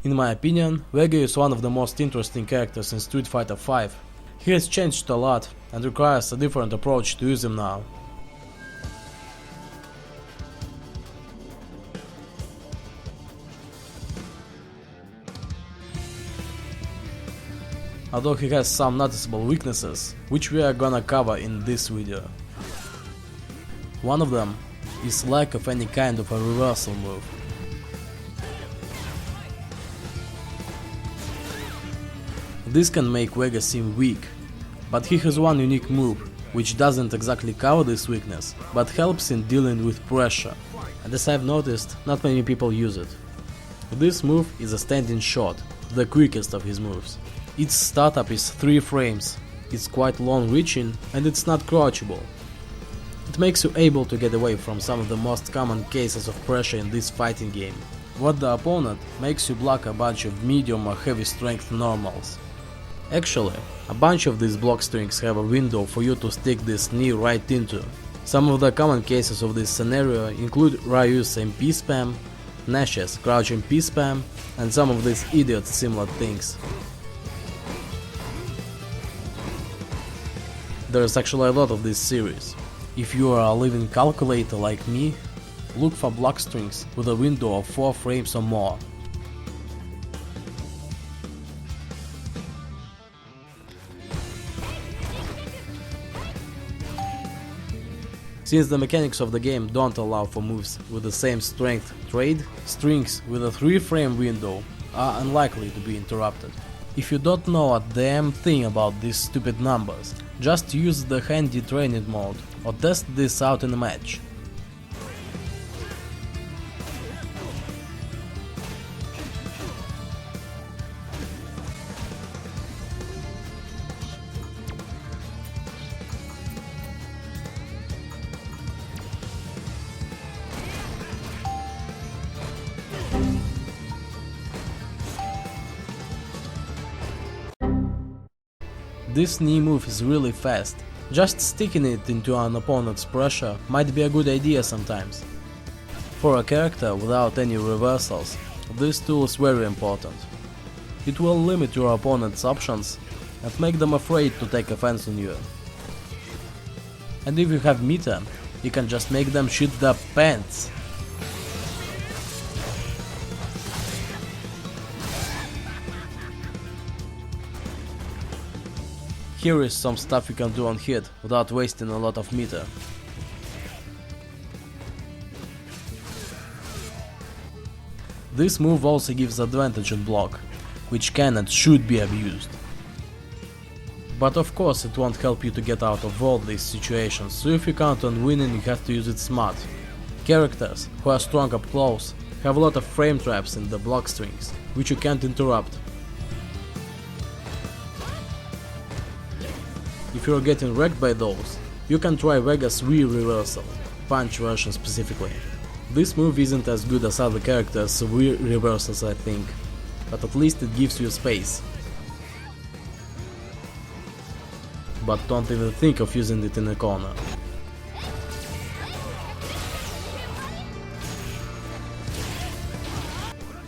In my opinion, Vega is one of the most interesting characters in Street Fighter V. He has changed a lot and requires a different approach to use him now. Although he has some noticeable weaknesses, which we are gonna cover in this video. One of them is lack of any kind of a reversal move. This can make Vega seem weak, but he has one unique move, which doesn't exactly cover this weakness, but helps in dealing with pressure, and as I've noticed, not many people use it. This move is a standing shot, the quickest of his moves. Its startup is 3 frames, it's quite long reaching and it's not crouchable. It makes you able to get away from some of the most common cases of pressure in this fighting game. What the opponent makes you block a bunch of medium or heavy strength normals. Actually, a bunch of these block strings have a window for you to stick this knee right into. Some of the common cases of this scenario include Ryu's MP spam, Nash's crouching P spam, and some of these idiot similar things. There is actually a lot of this series. If you are a living calculator like me, look for block strings with a window of 4 frames or more. Since the mechanics of the game don't allow for moves with the same strength trade, strings with a 3-frame window are unlikely to be interrupted. If you don't know a damn thing about these stupid numbers, just use the handy training mode or test this out in a match. This knee move is really fast. Just sticking it into an opponent's pressure might be a good idea sometimes. For a character without any reversals, this tool is very important. It will limit your opponent's options and make them afraid to take offense on you. And if you have meter, you can just make them shit their pants. Here is some stuff you can do on hit without wasting a lot of meter. This move also gives advantage on block, which can and should be abused. But of course it won't help you to get out of all these situations, so if you count on winning you have to use it smart. Characters who are strong up close have a lot of frame traps in the block strings, which you can't interrupt. If you're getting wrecked by those, you can try Vega's V reversal, punch version specifically. This move isn't as good as other characters' V reversals I think, but at least it gives you space. But don't even think of using it in a corner.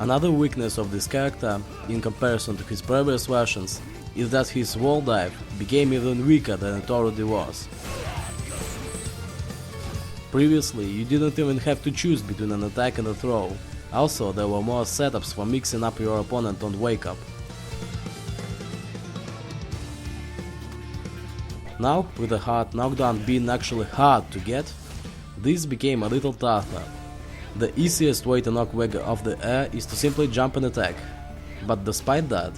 Another weakness of this character, in comparison to his previous versions, is that his wall dive became even weaker than it already was. Previously, you didn't even have to choose between an attack and a throw. Also, there were more setups for mixing up your opponent on wake up. Now, with the hard knockdown being actually hard to get, this became a little tougher. The easiest way to knock Vega off the air is to simply jump and attack, but despite that,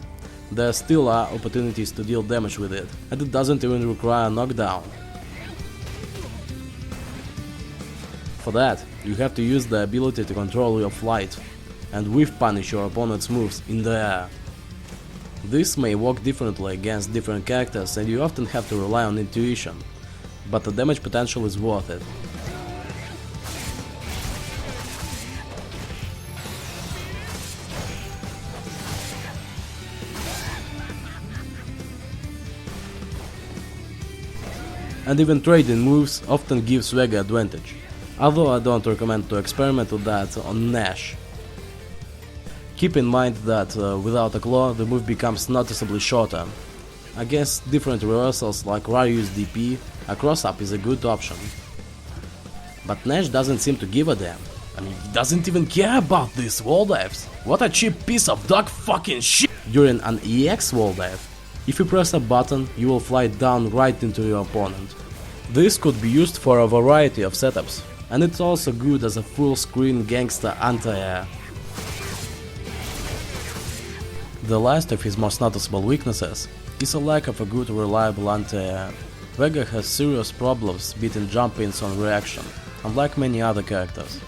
there still are opportunities to deal damage with it, and it doesn't even require a knockdown. For that, you have to use the ability to control your flight, and whiff punish your opponent's moves in the air. This may work differently against different characters and you often have to rely on intuition, but the damage potential is worth it. And even trading moves often gives Vega advantage, although I don't recommend to experiment with that on Nash. Keep in mind that without a claw the move becomes noticeably shorter. Against different reversals like Ryu's DP, a cross-up is a good option. But Nash doesn't seem to give a damn. I mean, he doesn't even care about these wall dives. What a cheap piece of dog fucking shit! During an EX wall dive, if you press a button, you will fly down right into your opponent. This could be used for a variety of setups, and it's also good as a full-screen gangster anti-air. The last of his most noticeable weaknesses is a lack of a good reliable anti-air. Vega has serious problems beating jump-ins on reaction, unlike many other characters.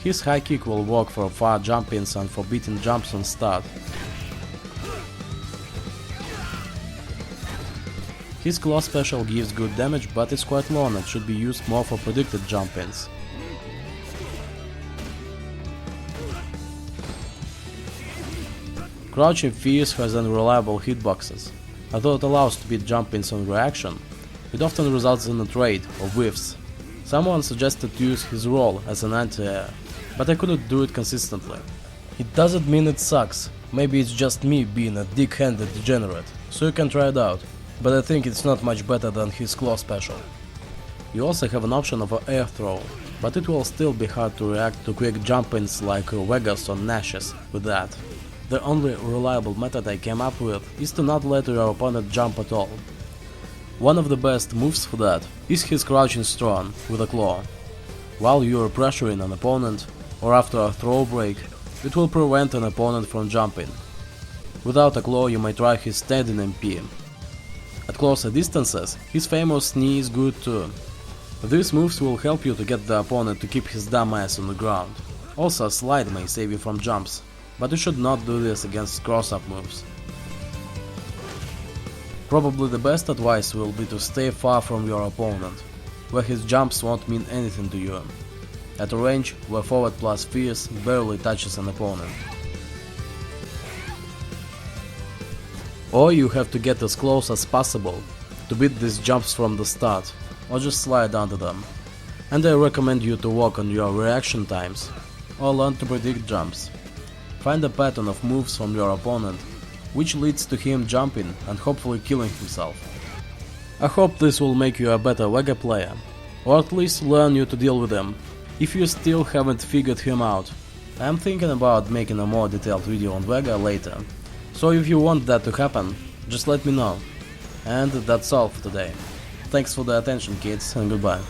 His high kick will work for far jump-ins and for beating jumps on start. His claw special gives good damage, but it's quite long and should be used more for predicted jump-ins. Crouching Fierce has unreliable hitboxes. Although it allows to beat jump-ins on reaction, it often results in a trade or whiffs. Someone suggested to use his roll as an anti-air, but I couldn't do it consistently. It doesn't mean it sucks, maybe it's just me being a dick-handed degenerate, so you can try it out, but I think it's not much better than his claw special. You also have an option of an air throw, but it will still be hard to react to quick jump-ins like Vegas or Nash's with that. The only reliable method I came up with is to not let your opponent jump at all. One of the best moves for that is his crouching strong with a claw. While you are pressuring an opponent, or after a throw break, it will prevent an opponent from jumping. Without a claw you may try his standing MP. At closer distances, his famous knee is good too. These moves will help you to get the opponent to keep his dumb ass on the ground. Also a slide may save you from jumps, but you should not do this against cross-up moves. Probably the best advice will be to stay far from your opponent, where his jumps won't mean anything to you, at a range where forward plus fierce barely touches an opponent. Or you have to get as close as possible to beat these jumps from the start, or just slide under them. And I recommend you to work on your reaction times, or learn to predict jumps. Find a pattern of moves from your opponent, which leads to him jumping and hopefully killing himself. I hope this will make you a better Vega player, or at least learn you to deal with him, if you still haven't figured him out. I am thinking about making a more detailed video on Vega later, so if you want that to happen, just let me know. And that's all for today. Thanks for the attention kids, and goodbye.